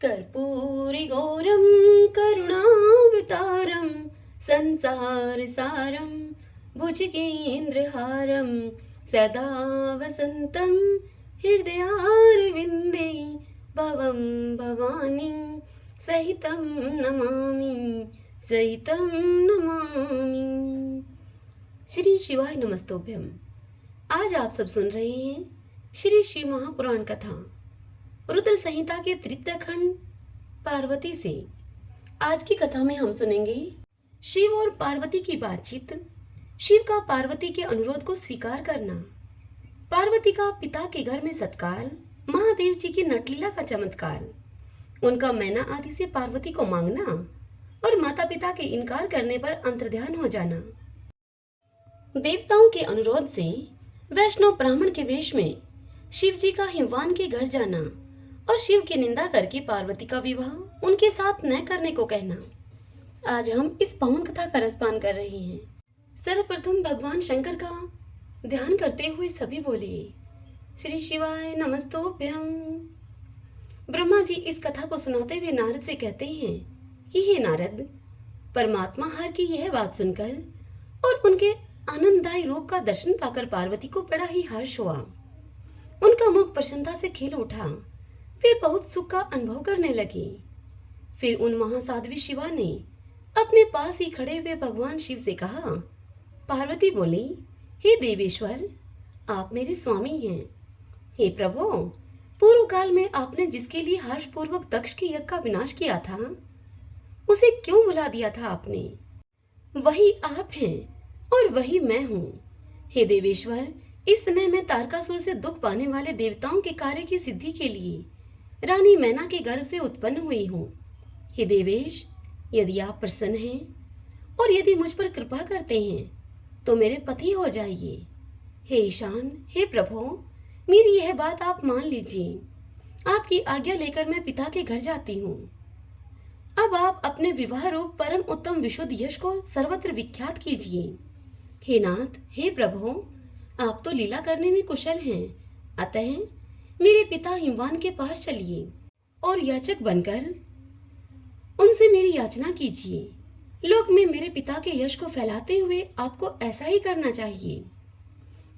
कर्पूरिगौरं करुणावतारं संसारसारं भुजगेन्द्रहारं सदा वसन्तं हृदयारविन्दे भवं भवानी सहितं नमामि सहितं नमामि। श्री शिवाय नमस्तोभ्यम। आज आप सब सुन रहे हैं श्री शिव महापुराण कथा रुद्र संहिता के तृतीय खंड पार्वती से। आज की कथा में हम सुनेंगे शिव और पार्वती की बातचीत, शिव का पार्वती के अनुरोध को स्वीकार करना, पार्वती का पिता के घर में सत्कार, महादेव जी की नटलीला का चमत्कार, उनका मैना आदि से पार्वती को मांगना और माता पिता के इनकार करने पर अंतर्ध्यान हो जाना। देवताओं के अनुरोध से वैष्णव ब्राह्मण के वेश में शिव जी का हिमवान के घर जाना और शिव की निंदा करके पार्वती का विवाह उनके साथ न करने को कहना। आज हम इस पावन कथा का रसपान कर रहे हैं। सर्वप्रथम भगवान शंकर का ध्यान करते हुए सभी बोलिए श्री शिवाय नमस्तोभ्यम। ब्रह्मा जी इस कथा को सुनाते हुए नारद से कहते हैं कि हे नारद, परमात्मा हर की यह बात सुनकर और उनके आनंददायी रूप का दर्शन पाकर पार्वती को बड़ा ही हर्ष हुआ। उनका मुख प्रसन्नता से खिल उठा। वे बहुत सुख का अनुभव करने लगी। फिर उन महासाध्वी शिवा ने अपने पास ही खड़े हुए भगवान शिव से कहा। पार्वती बोली, हे देवेश्वर, आप मेरे स्वामी हैं। हे प्रभु, पूर्व काल में आपने जिसके लिए हर्षपूर्वक दक्ष के यज्ञ का विनाश किया था, उसे क्यों बुला दिया था आपने? वही आप हैं और वही मैं हूँ। हे देवेश्वर, इस समय मैं तारकासुर से दुख पाने वाले देवताओं के कार्य की सिद्धि के लिए रानी मैना के गर्भ से उत्पन्न हुई हूँ। हे देवेश, यदि आप प्रसन्न हैं और यदि मुझ पर कृपा करते हैं तो मेरे पति हो जाइए। हे ईशान, हे प्रभु, मेरी यह बात आप मान लीजिए। आपकी आज्ञा लेकर मैं पिता के घर जाती हूँ। अब आप अपने विवाह रूप परम उत्तम विशुद्ध यश को सर्वत्र विख्यात कीजिए। हे नाथ, हे प्रभु, आप तो लीला करने में कुशल हैं, अतः मेरे पिता हिमवान के पास चलिए और याचक बनकर उनसे मेरी याचना कीजिए। लोक में मेरे पिता के यश को फैलाते हुए आपको ऐसा ही करना चाहिए।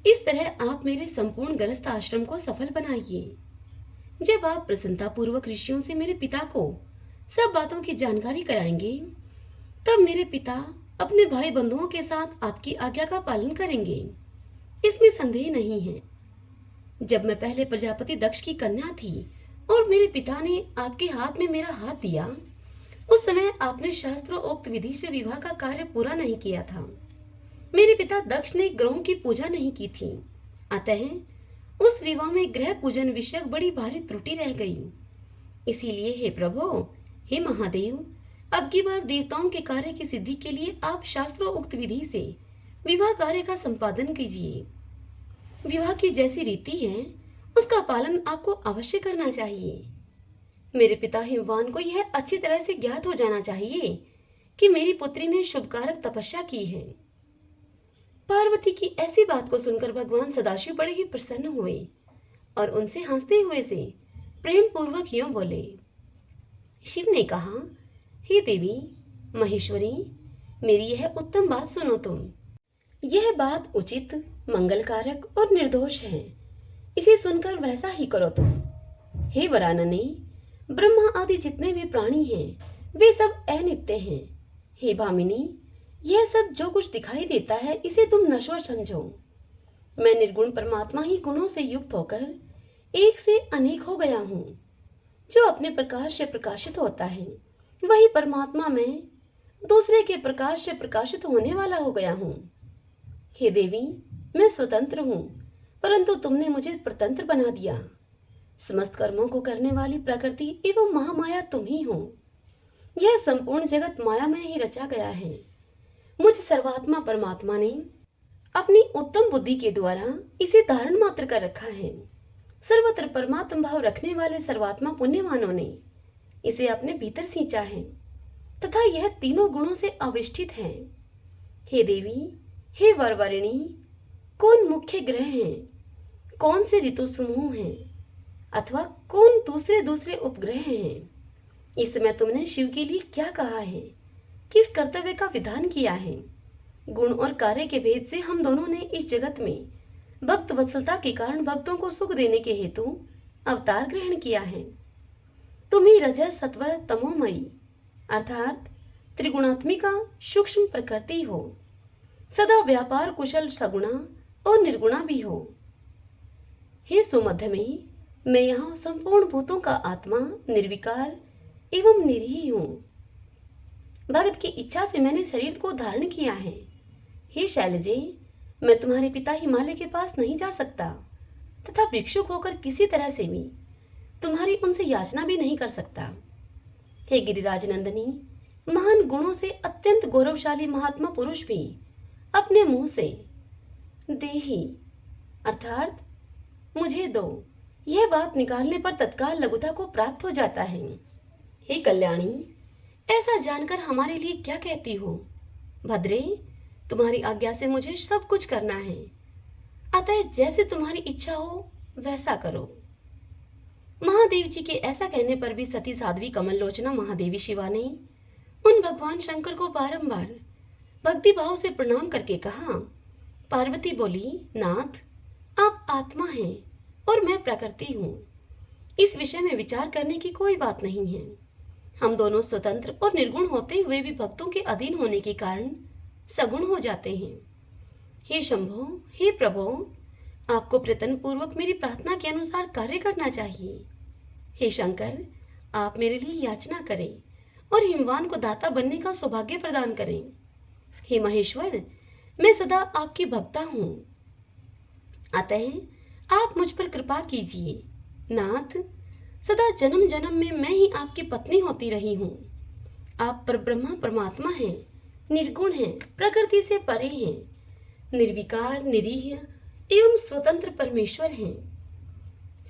इस तरह आप मेरे संपूर्ण गृहस्थ आश्रम को सफल बनाइए। जब आप प्रसन्नता पूर्वक ऋषियों से मेरे पिता को सब बातों की जानकारी कराएंगे, तब मेरे पिता अपने भाई बंधुओं के साथ आपकी आज्ञा का पालन करेंगे, इसमें संदेह नहीं है। जब मैं पहले प्रजापति दक्ष की कन्या थी और मेरे पिता ने आपके हाथ में मेरा हाथ दिया, उस समय आपने शास्त्रोक्त विधि से विवाह का कार्य पूरा नहीं किया था। मेरे पिता दक्ष ने ग्रहों की पूजा नहीं की थी, अतः उस विवाह में ग्रह पूजन विषयक बड़ी भारी त्रुटि रह गई। इसीलिए हे प्रभु, हे महादेव, अब की बार देवताओं के कार्य की सिद्धि के लिए आप शास्त्रोक्त विधि से विवाह कार्य का संपादन कीजिए। विवाह की जैसी रीति है उसका पालन आपको अवश्य करना चाहिए। मेरे पिता हिमवान को यह अच्छी तरह से ज्ञात हो जाना चाहिए कि मेरी पुत्री ने शुभकारक तपस्या की है। पार्वती की ऐसी बात को सुनकर भगवान सदाशिव बड़े ही प्रसन्न हुए और उनसे हंसते हुए से प्रेम पूर्वक यूं बोले। शिव ने कहा, हे देवी महेश्वरी, मेरी यह उत्तम बात सुनो तुम। यह बात उचित, मंगलकारक और निर्दोष है। इसे सुनकर वैसा ही करो तुम। हे वरानने, ब्रह्मा आदि जितने भी प्राणी हैं वे सब अनित्य हैं। हे भामिनी, यह सब जो कुछ दिखाई देता है इसे तुम नश्वर समझो। मैं निर्गुण परमात्मा ही गुणों से युक्त होकर एक से अनेक हो गया हूँ। जो अपने प्रकाश से प्रकाशित होता है वही परमात्मा में दूसरे के प्रकाश से प्रकाशित होने वाला हो गया हूँ। हे देवी, मैं स्वतंत्र हूँ, परंतु तुमने मुझे प्रतंत्र बना दिया। समस्त कर्मों को करने वाली प्रकृति एवं महामाया तुम ही हो। यह संपूर्ण जगत माया में ही रचा गया है। मुझ सर्वात्मा परमात्मा ने अपनी उत्तम बुद्धि के द्वारा इसे धारण मात्र कर रखा है। सर्वत्र परमात्म भाव रखने वाले सर्वात्मा पुण्यवानों ने इसे अपने भीतर सींचा है तथा यह तीनों गुणों से आविष्ठित है। हे देवी, हे वरवरिणी, कौन मुख्य ग्रह हैं, कौन से ऋतु समूह हैं, अथवा कौन दूसरे दूसरे उपग्रह हैं, इस समय तुमने शिव के लिए क्या कहा है, किस कर्तव्य का विधान किया है। गुण और कार्य के भेद से हम दोनों ने इस जगत में भक्त वत्सलता के कारण भक्तों को सुख देने के हेतु अवतार ग्रहण किया है। तुम ही रजस सत्व तमोमयी अर्थात त्रिगुणात्मिका सूक्ष्म प्रकृति हो, सदा व्यापार कुशल सगुणा और निर्गुणा भी हो। हे सुमध्य में मैं यहाँ संपूर्ण भूतों का आत्मा निर्विकार एवं निरीह हूँ। भगत की इच्छा से मैंने शरीर को धारण किया है। हे शैलजे, मैं तुम्हारे पिता हिमालय के पास नहीं जा सकता तथा भिक्षुक होकर किसी तरह से भी तुम्हारी उनसे याचना भी नहीं कर सकता। हे गिरिराज नंदनी, महान गुणों से अत्यंत गौरवशाली महात्मा पुरुष भी अपने मुंह से देही अर्थात मुझे दो, यह बात निकालने पर तत्काल लघुता को प्राप्त हो जाता है। हे कल्याणी, ऐसा जानकर हमारे लिए क्या कहती हो। भद्रे, तुम्हारी आज्ञा से मुझे सब कुछ करना है, अतः जैसे तुम्हारी इच्छा हो वैसा करो। महादेव जी के ऐसा कहने पर भी सती साध्वी कमल लोचना महादेवी शिवा ने उन भगवान शंकर को बारंबार भक्ति भाव से प्रणाम करके कहा। पार्वती बोली, नाथ, आप आत्मा हैं और मैं प्रकृति हूँ। इस विषय में विचार करने की कोई बात नहीं है। हम दोनों स्वतंत्र और निर्गुण होते हुए भी भक्तों के अधीन होने के कारण सगुण हो जाते हैं। हे शंभो, हे प्रभो, आपको प्रयत्न पूर्वक मेरी प्रार्थना के अनुसार कार्य करना चाहिए। हे शंकर, आप मेरे लिए याचना करें और हिमवान को दाता बनने का सौभाग्य प्रदान करें। हे महेश्वर, मैं सदा आपकी भक्ता हूँ, अतः आप मुझ पर कृपा कीजिए। नाथ, सदा जन्म जन्म में मैं ही आपकी पत्नी होती रही हूँ। आप परब्रह्मा परमात्मा हैं, निर्गुण हैं, प्रकृति से परे हैं, निर्विकार निरीह एवं स्वतंत्र परमेश्वर हैं।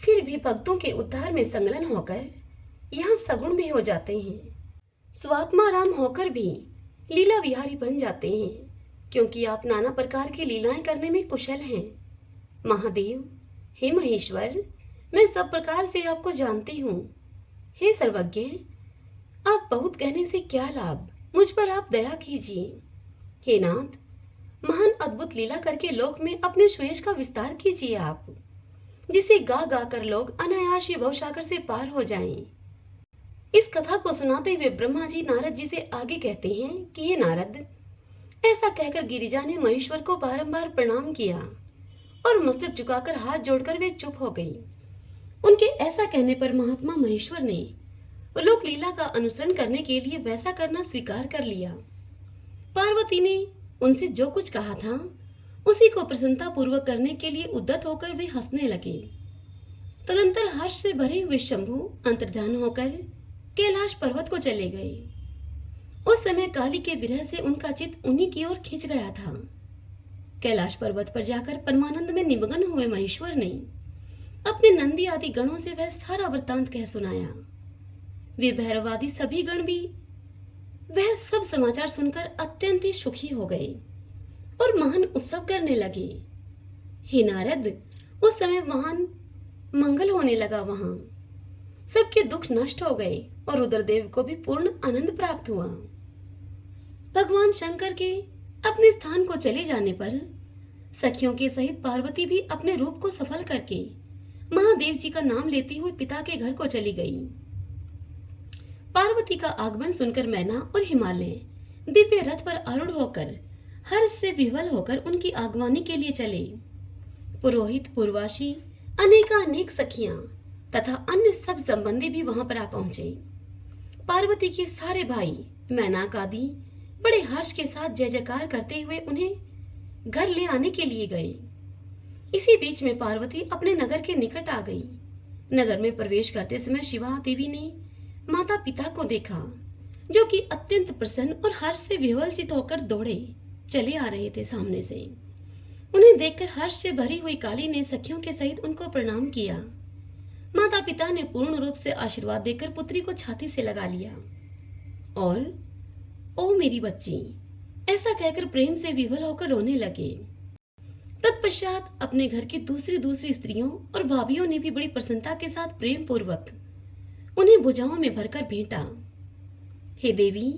फिर भी भक्तों के उद्धार में संलग्न होकर यहाँ सगुण भी हो जाते हैं, स्वात्मा राम होकर भी लीला विहारी बन जाते हैं, क्योंकि आप नाना प्रकार की लीलाएं करने में कुशल हैं। महादेव, हे महेश्वर, मैं सब प्रकार से आपको जानती हूँ। हे सर्वज्ञ, आप बहुत कहने से क्या लाभ, मुझ पर आप दया कीजिए। हे नाथ, महान अद्भुत लीला करके लोक में अपने सुयश का विस्तार कीजिए आप, जिसे गा गा कर लोग अनायास भवसागर से पार हो जाएं। इस कथा को सुनाते हुए ब्रह्मा जी नारद जी से आगे कहते हैं कि हे नारद, ऐसा कहकर गिरिजा ने महेश्वर को बारंबार प्रणाम किया और मस्तक झुकाकर हाथ जोड़कर वे चुप हो गई। उनके ऐसा कहने पर महात्मा महेश्वर ने लोक लीला का अनुसरण करने के लिए वैसा करना स्वीकार कर लिया। पार्वती ने उनसे जो कुछ कहा था उसी को प्रसन्नता पूर्वक करने के लिए उद्यत होकर वे हंसने लगे। तदंतर हर्ष से भरे हुए शंभु अंतर्ध्यान होकर कैलाश पर्वत को चले गए। उस समय काली के विरह से उनका चित्त उन्हीं की ओर खिंच गया था। कैलाश पर्वत पर जाकर परमानंद में निमग्न हुए महेश्वर ने अपने नंदी आदि गणों से वह सारा वृत्तांत कह सुनाया। वे भैरवादी सभी गण भी वह सब समाचार सुनकर अत्यंत ही सुखी हो गए और महान उत्सव करने लगे। हे नारद, उस समय महान मंगल होने लगा। वहां सबके दुख नष्ट हो गए और रुद्रदेव को भी पूर्ण आनंद प्राप्त हुआ। भगवान शंकर के अपने स्थान को चले जाने पर सखियों के सहित पार्वती भी अपने रूप को सफल करके महादेव जी का नाम लेती हुई पिता के घर को चली गई। पार्वती का आगमन सुनकर मैना और हिमालय दिव्य रथ पर आरूढ़ होकर हर्ष से विह्वल होकर उनकी आगवानी के लिए चले। पुरोहित, पूर्वासी, अनेकानेक सखियां तथा अन्य सब संबंधी भी वहां पर आ पहुंचे। पार्वती के सारे भाई मैनाक आदि बड़े हर्ष के साथ जय जयकार करते हुए उन्हें घर ले आने के लिए गए। इसी बीच में पार्वती अपने नगर के निकट आ गई। नगर में प्रवेश करते समय शिवा देवी ने माता पिता को देखा, जो कि अत्यंत प्रसन्न और हर्ष से विह्वलचित होकर दौड़े चले आ रहे थे सामने से। उन्हें देखकर हर्ष से भरी हुई काली ने सखियों के सहित उनको प्रणाम किया। माता पिता ने पूर्ण रूप से आशीर्वाद देकर पुत्री को छाती से लगा लिया और ओ मेरी बच्ची ऐसा कहकर प्रेम से विह्वल होकर रोने लगे। तत्पश्चात अपने घर की दूसरी स्त्रियों और भाभियों ने भी बड़ी प्रसन्नता के साथ प्रेम पूर्वक उन्हें भुजाओं में भरकर भेंटा। हे देवी,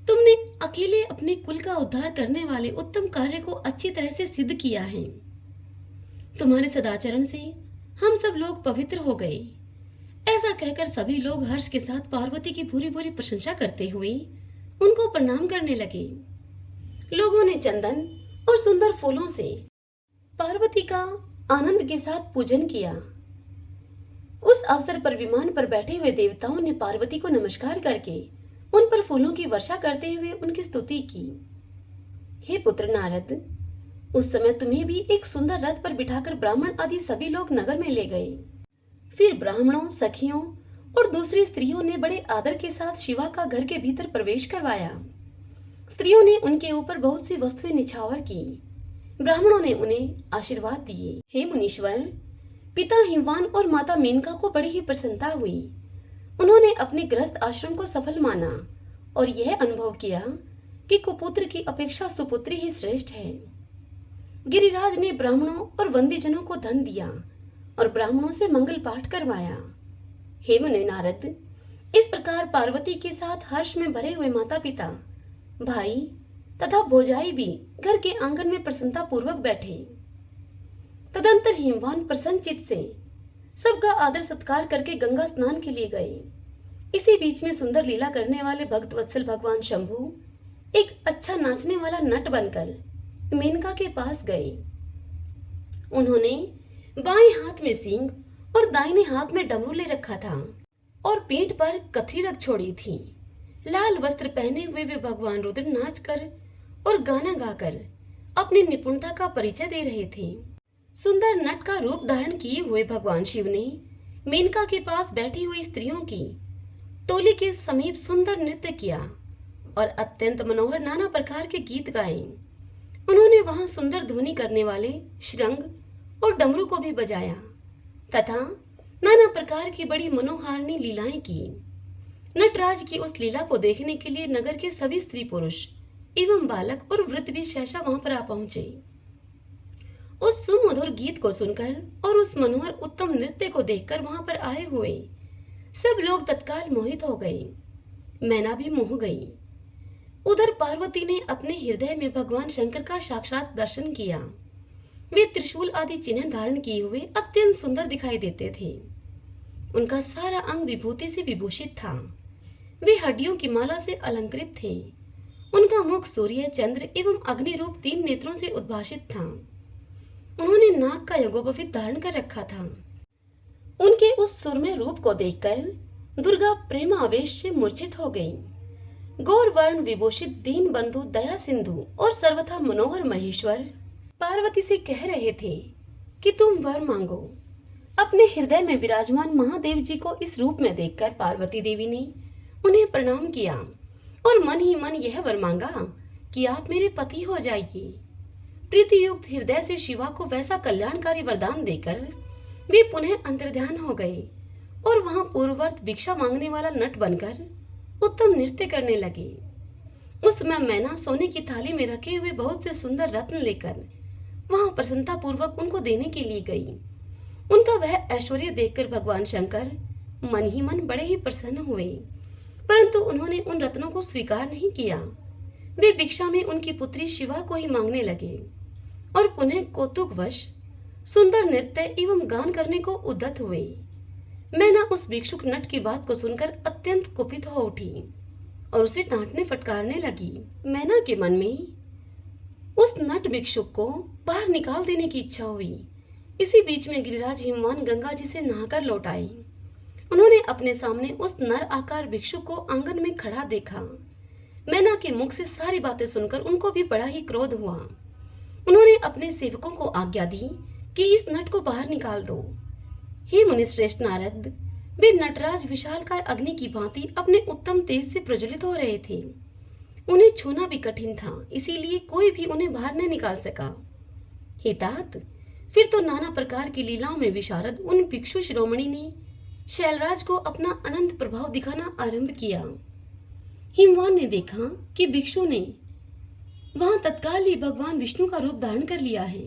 तुमने अकेले अपने कुल का उद्धार करने वाले उत्तम कार्य को अच्छी तरह से सिद्ध किया है। तुम्हारे सदाचरण से हम सब लोग पवित्र हो गए। ऐसा कहकर सभी लोग हर्ष के साथ पार्वती की पूरी पूरी प्रशंसा करते हुए उनको प्रणाम करने लगे। लोगों ने चंदन और सुंदर फूलों से पार्वती का आनंद के साथ पूजन किया। उस अवसर पर विमान पर बैठे हुए देवताओं ने पार्वती को नमस्कार करके उन पर फूलों की वर्षा करते हुए उनकी स्तुति की। हे पुत्र नारद, उस समय तुम्हें भी एक सुंदर रथ पर बिठाकर ब्राह्मण आदि सभी लोग नगर में ले गए। फिर ब्राह्मणों, सखियों और दूसरी स्त्रियों ने बड़े आदर के साथ शिवा का घर के भीतर प्रवेश करवाया। स्त्रियों ने उनके ऊपर बहुत सी वस्तुएं निछावर की। ब्राह्मणों ने उन्हें आशीर्वाद दिए। हे मुनीश्वर, पिता हिमवान और माता मेनका को बड़ी ही प्रसन्नता हुई। उन्होंने अपने गृहस्थ आश्रम को सफल माना और यह अनुभव किया कि कुपुत्र की अपेक्षा सुपुत्री ही श्रेष्ठ है। गिरिराज ने ब्राह्मणों और वंदीजनों को धन दिया और ब्राह्मणों से मंगल पाठ करवाया। हे मुनि नारद, इस प्रकार पार्वती के साथ हर्ष में भरे हुए माता पिता, भाई तथा भौजाई भी घर के आंगन में प्रसन्नता पूर्वक बैठे। तदंतर हिमवान प्रसन्नचित्त से सबका आदर सत्कार करके गंगा स्नान के लिए गए। इसी बीच में सुंदर लीला करने वाले भक्त वत्सल भगवान शंभु एक अच्छा नाचने वाला नट बनकर मेनका के पास गए। उन्होंने बाएं हाथ में सींग और दाहिने हाथ में डमरू ले रखा था और पीठ पर कथरी रख छोड़ी थी। लाल वस्त्र पहने हुए वे भगवान रुद्र नाचकर और गाना गाकर अपनी निपुणता का परिचय दे रहे थे। सुंदर नट का रूप धारण किए हुए भगवान शिव ने मेनका के पास बैठी हुई स्त्रियों की टोली के समीप सुंदर नृत्य किया और अत्यंत मनोहर नाना प्रकार के गीत गाए। उन्होंने वहां सुंदर ध्वनि करने वाले श्रृंग और डमरू को भी बजाया तथा नाना प्रकार की बड़ी मनोहारिणी लीलाएं की। नटराज की उस लीला को देखने के लिए नगर के सभी स्त्री पुरुष एवं बालक और वृद्ध भी सहसा वहां पर आ पहुंचे। उस सुमधुर गीत को सुनकर और उस मनोहर उत्तम नृत्य को देखकर वहां पर आए हुए सब लोग तत्काल मोहित हो गए। मैना भी मोह गई। उधर पार्वती ने अपने हृदय में भगवान शंकर का साक्षात दर्शन किया। वे त्रिशूल आदि चिन्ह धारण किए हुए अत्यंत सुंदर दिखाई देते थे। उनका सारा अंग विभूति से विभूषित था। वे हड्डियों की माला से अलंकृत थे। उनका मुख सूर्य, चंद्र एवं अग्नि रूप 3 नेत्रों से उद्भासित था। उन्होंने नाग का यज्ञोपवीत धारण कर रखा था। उनके उस सुरमय रूप को देखकर दुर्गा प्रेमावेश से मूर्छित हो गई। गौर वर्ण विभूषित दीन बंधु, दया सिंधु और सर्वथा मनोहर महेश्वर पार्वती से कह रहे थे कि तुम वर मांगो। अपने हृदय में विराजमान महादेव जी को इस रूप में देखकर पार्वती देवी ने उन्हें प्रणाम किया और मन ही मन यह वर मांगा कि आप मेरे पति हो जाइए। प्रीति युक्त हृदय से शिवा को वैसा कल्याणकारी वरदान देकर वे पुनः अंतर्ध्यान हो गए और वहां पूर्ववत भिक्षा मांगने वाला नट बनकर उत्तम नृत्य करने लगे। उस समय मैना सोने की थाली में रखे हुए बहुत से सुंदर रत्न लेकर वहां प्रसन्नता पूर्वक उनको देने के लिए गई। उनका वह ऐश्वर्य देखकर भगवान शंकर मन ही मन बड़े ही प्रसन्न हुए, परंतु उन्होंने उन रत्नों को स्वीकार नहीं किया। वे भिक्षा में उनकी पुत्री शिवा को ही मांगने लगे और पुनः कौतुकवश सुंदर नृत्य एवं गान करने को उद्यत हुए। मैना उस भिक्षुक नट की बात को सुनकर अत्यंत कुपित हो उठी और उसे डांटने फटकारने लगी। मैना के मन में उस नट भिक्षुक को बाहर निकाल देने की इच्छा हुई। इसी बीच में गिरिराज हिमवान गंगा जी से नहाकर लौट आए। उन्होंने अपने सामने उस नर आकार भिक्षुक को आंगन में खड़ा देखा। मैना के मुख से सारी बातें सुनकर उनको भी बड़ा ही क्रोध हुआ। उन्होंने अपने सेवकों को आज्ञा दी कि इस नट को बाहर निकाल दो। हे मुनिश्रेष्ठ नारद, वे नटराज विशाल काय अग्नि की भांति अपने उत्तम तेज से प्रज्वलित हो रहे थे। उन्हें छूना भी कठिन था, इसीलिए कोई भी उन्हें बाहर न निकाल सका। हे तात, फिर तो नाना प्रकार की लीलाओं में विशारद उन भिक्षु शिरोमणि ने शैलराज को अपना अनंत प्रभाव दिखाना आरंभ किया। हिमवान ने देखा कि भिक्षु ने वहां तत्काल ही भगवान विष्णु का रूप धारण कर लिया है।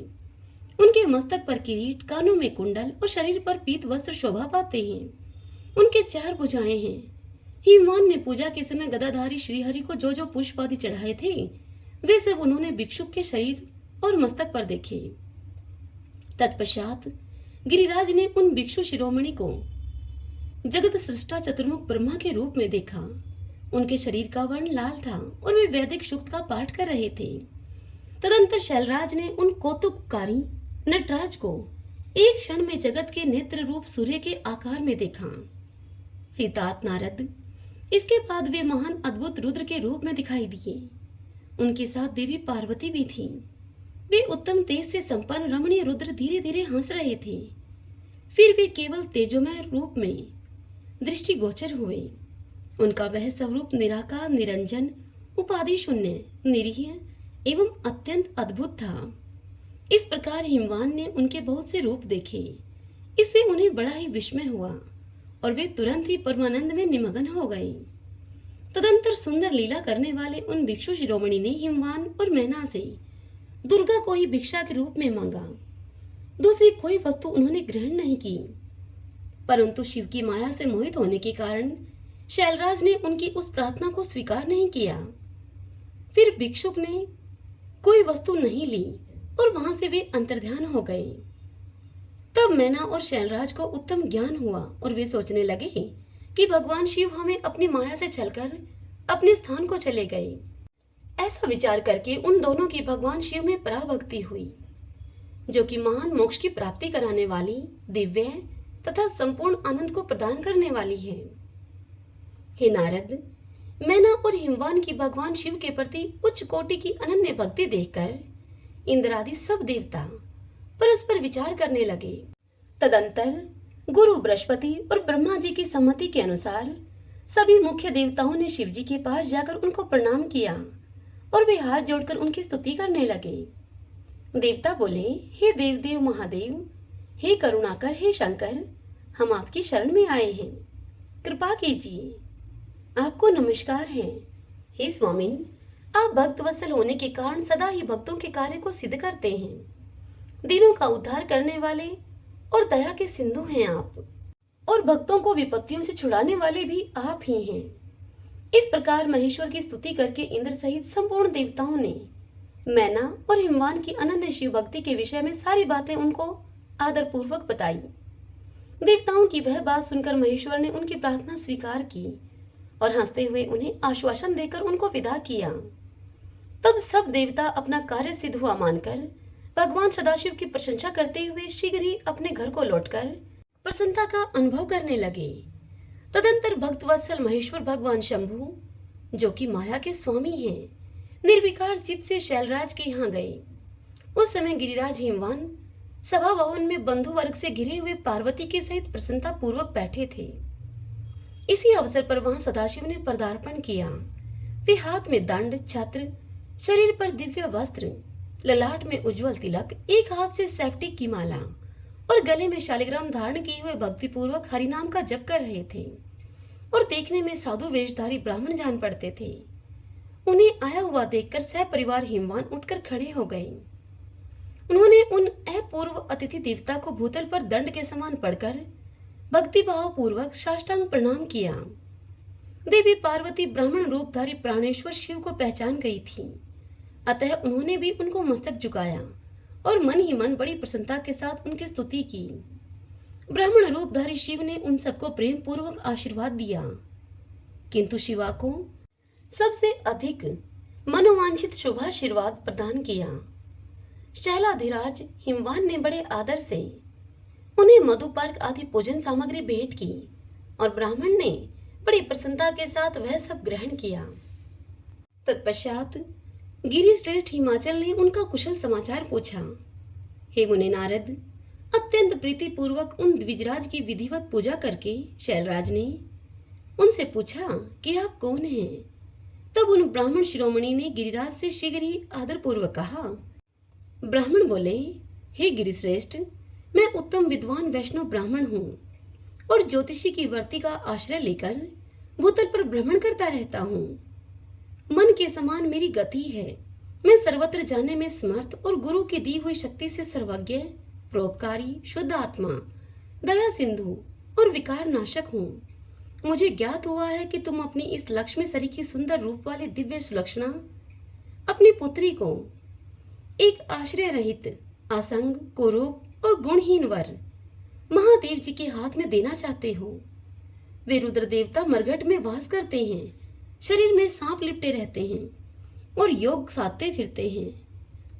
उनके मस्तक पर किरीट, कानों में कुंडल और शरीर पर पीत वस्त्र शोभा पाते हैं। उनके 4 भुजाएं हैं। हिमवान ने पूजा के समय गदाधारी श्रीहरि को जो जो पुष्प आदि चढ़ाए थे वे सब उन्होंने भिक्षुक के शरीर और मस्तक पर देखे। तत्पश्चात गिरिराज ने उन भिक्षु शिरोमणि को जगत सृष्टा चतुर्मुख ब्रह्मा के रूप में देखा। उनके शरीर का वर्ण लाल था और वे वैदिक सूक्त का पाठ कर रहे थे। तदंतर शैलराज ने उन कौतुककारी नटराज को एक क्षण में जगत के नेत्र रूप सूर्य के आकार में देखा। हे तात नारद, इसके बाद वे महान अद्भुत रुद्र के रूप में दिखाई दिए। उनके साथ देवी पार्वती भी थी। वे उत्तम तेज से संपन्न रमणीय रुद्र धीरे धीरे हंस रहे थे। फिर वे केवल तेजोमय रूप में दृष्टिगोचर हुए। उनका वह स्वरूप निराकार, निरंजन, उपाधि शून्य, निरीह एवं अत्यंत अद्भुत था। इस प्रकार हिमवान ने उनके बहुत से रूप देखे। इससे उन्हें बड़ा ही विस्मय हुआ और वे तुरंत ही परमानंद में निमग्न हो गए। तदंतर सुंदर लीला करने वाले उन भिक्षु शिरोमणि ने हिमवान और मैना से दुर्गा को ही भिक्षा के रूप में मांगा। दूसरी कोई वस्तु उन्होंने ग्रहण नहीं की, परंतु शिव की माया से मोहित होने के कारण शैलराज ने उनकी उस प्रार्थना को स्वीकार नहीं किया। फिर भिक्षुक ने कोई वस्तु नहीं ली और वहां से वे अंतर्ध्यान हो गए। तब मैना और शैलराज को उत्तम ज्ञान हुआ और वे सोचने लगे कि भगवान शिव हमें अपनी माया से छलकर अपने स्थान को चले गए। ऐसा विचार करके उन दोनों की भगवान शिव में पराभक्ति हुई, जो कि महान मोक्ष की प्राप्ति कराने वाली, दिव्य तथा संपूर्ण आनंद को प्रदान करने वाली है। हे नारद, मैना और हिमवान की भगवान शिव के प्रति उच्च कोटि की अनन्य भक्ति देखकर इंद्रादि सब देवता परस्पर विचार करने लगे। तदंतर गुरु बृहस्पति और ब्रह्मा जी की सम्मति के अनुसार सभी मुख्य देवताओं ने शिव जी के पास जाकर उनको प्रणाम किया और वे हाथ जोड़कर उनकी स्तुति करने लगे। देवता बोले, हे देवदेव महादेव, हे करुणाकर, हे शंकर, हम आपकी शरण में आए हैं, कृपा कीजिए। आपको नमस्कार है। हे स्वामिन, आप भक्त वत्सल होने के कारण सदा ही भक्तों के कार्य को सिद्ध करते हैं। दीनों का उद्धार करने वाले और दया के सिंधु हैं आप, और भक्तों को विपत्तियों से छुड़ाने वाले भी आप ही हैं। इस प्रकार महेश्वर की स्तुति करके इंद्र सहित संपूर्ण देवताओं ने मैना और हिमवान की अनन्य शिव भक्ति के विषय में सारी बातें उनको आदर पूर्वक बताई। देवताओं की वह बात सुनकर महेश्वर ने उनकी प्रार्थना स्वीकार की और हंसते हुए उन्हें आश्वासन देकर उनको विदा किया। तब सब देवता अपना कार्य सिद्ध हुआ मानकर भगवान सदाशिव की प्रशंसा करते हुए शीघ्र ही अपने घर को लौटकर प्रसन्नता का अनुभव करने लगे। तदंतर भक्तवत्सल महेश्वर भगवान शंभु, जो कि माया के स्वामी हैं, निर्विकार चित्त से शैलराज के यहाँ गए। उस समय गिरिराज हिमवान सभा भवन में बंधु वर्ग से घिरे हुए पार्वती के सहित प्रसन्नता पूर्वक बैठे थे। इसी अवसर पर वहां सदाशिव ने पदार्पण किया। वे हाथ में दंड, छत्र, शरीर पर दिव्य वस्त्र, ललाट में उज्जवल तिलक, एक हाथ से सैफ्टी की माला और गले में शालिग्राम धारण किए हुए भक्तिपूर्वक हरिनाम का जप कर रहे थे और देखने में साधु वेशधारी ब्राह्मण जान पड़ते थे। उन्हें आया हुआ देखकर सपरिवार हिमवान उठकर खड़े हो गए। उन्होंने उन अपूर्व अतिथि देवता को भूतल पर दंड के समान पड़कर भक्ति भाव पूर्वक साष्टांग प्रणाम किया। देवी पार्वती ब्राह्मण रूपधारी प्राणेश्वर शिव को पहचान गई थी, अतः उन्होंने भी उनको मस्तक झुकाया और मन ही मन बड़ी प्रसन्नता के साथ उनकी स्तुति की। ब्राह्मण रूपधारी शिव ने उन सबको प्रेम पूर्वक आशीर्वाद दिया, किंतु शिवा को सबसे अधिक मनोवांछित शुभाशीर्वाद प्रदान किया। शैलाधिराज हिमवान ने बड़े आदर से उन्हें मधुपर्क आदि पूजन सामग्री भेंट की और ब्राह्मण ने बड़ी प्रसन्नता के साथ वह सब ग्रहण किया। तत्पश्चात गिरिश्रेष्ठ हिमाचल ने उनका कुशल समाचार पूछा। हे मुनि नारद, अत्यंत प्रीति पूर्वक उन द्विजराज की विधिवत पूजा करके शैलराज ने उनसे पूछा कि आप कौन हैं। तब उन ब्राह्मण शिरोमणि ने गिरिराज से शीघ्र ही आदर पूर्वक कहा। ब्राह्मण बोले, हे गिरिश्रेष्ठ, मैं उत्तम विद्वान वैष्णव ब्राह्मण हूँ और ज्योतिषी की वर्ती का आश्रय लेकर भूतल पर भ्रमण करता रहता हूँ। मन के समान मेरी गति है। मैं सर्वत्र जाने में समर्थ और गुरु की दी हुई शक्ति से सर्वज्ञ, परोपकारी, शुद्ध आत्मा, दया सिंधु और विकार नाशक हूँ। मुझे ज्ञात हुआ है कि तुम अपनी इस लक्ष्मी सरी की सुंदर रूप वाली दिव्य सुलक्षणा अपनी पुत्री को एक आश्रय रहित, असंग, कुरूप और गुणहीन वर महादेव जी के हाथ में देना चाहते हो। वे रुद्र देवता मरघट में वास करते हैं, शरीर में सांप लिपटे रहते हैं और योग साधते फिरते हैं।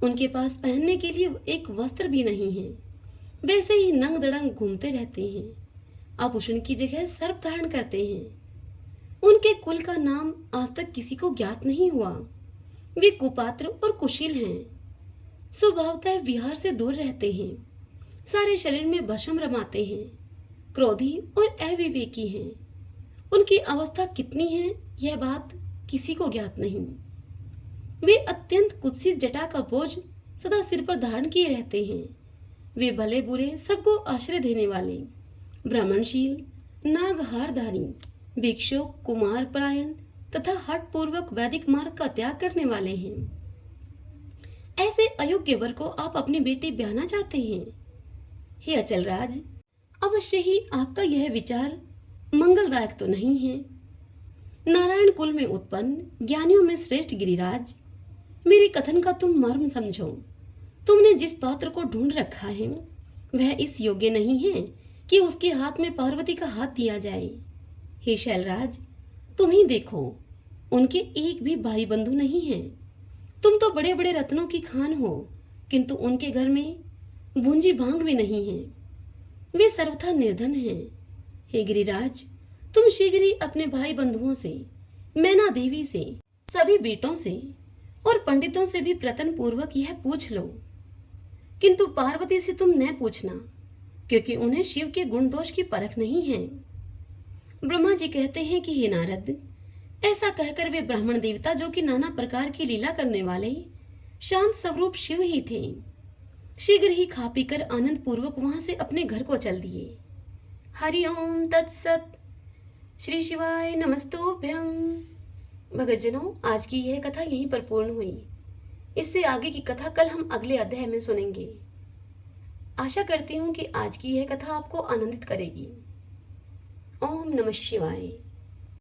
उनके पास पहनने के लिए एक वस्त्र भी नहीं है, वैसे ही नंग दड़ंग घूमते रहते हैं। आभूषण की जगह सर्प धारण करते हैं। उनके कुल का नाम आज तक किसी को ज्ञात नहीं हुआ। वे कुपात्र और कुशील हैं, स्वभावतः विहार से दूर रहते हैं, सारे शरीर में भस्म रमाते हैं, क्रोधी और अविवेकी हैं। उनकी अवस्था कितनी है यह बात किसी को ज्ञात नहीं। वे अत्यंत कुत्सित जटा का बोझ सदा सिर पर धारण किए रहते हैं। वे भले बुरे सबको आश्रय देने वाले, ब्राह्मणशील, नागहारधारी, भिक्षुक, कुमार परायण तथा हठ पूर्वक वैदिक मार्ग का त्याग करने वाले हैं। ऐसे अयोग्य वर को आप अपनी बेटी ब्याहना चाहते हैं। हे अचलराज, अवश्य ही आपका यह विचार मंगलदायक तो नहीं है। नारायण कुल में उत्पन्न ज्ञानियों में श्रेष्ठ गिरिराज, मेरे कथन का तुम मर्म समझो। तुमने जिस पात्र को ढूंढ रखा है वह इस योग्य नहीं है कि उसके हाथ में पार्वती का हाथ दिया जाए। हे शैलराज, तुम ही देखो, उनके एक भी भाई बंधु नहीं हैं। तुम तो बड़े बड़े रत्नों की खान हो, किंतु उनके घर में भूंजी भांग भी नहीं है। वे सर्वथा निर्धन हैं। हे गिरिराज, तुम शीघ्र ही अपने भाई बंधुओं से, मैना देवी से, सभी बेटों से और पंडितों से भी प्रतन पूर्वक यह पूछ लो, किंतु पार्वती से तुम न पूछना, क्योंकि उन्हें शिव के गुण दोष की परख नहीं है। ब्रह्मा जी कहते हैं कि हे नारद, ऐसा कहकर वे ब्राह्मण देवता, जो कि नाना प्रकार की लीला करने वाले शांत स्वरूप शिव ही थे, शीघ्र ही खा पीकर आनंद पूर्वक वहां से अपने घर को चल दिए। हरि ओम तत्सत। श्री शिवाय नमस्तुभ्यं। भगतजनों, आज की यह कथा यहीं पर पूर्ण हुई। इससे आगे की कथा कल हम अगले अध्याय में सुनेंगे। आशा करती हूँ कि आज की यह कथा आपको आनंदित करेगी। ओम नमः शिवाय।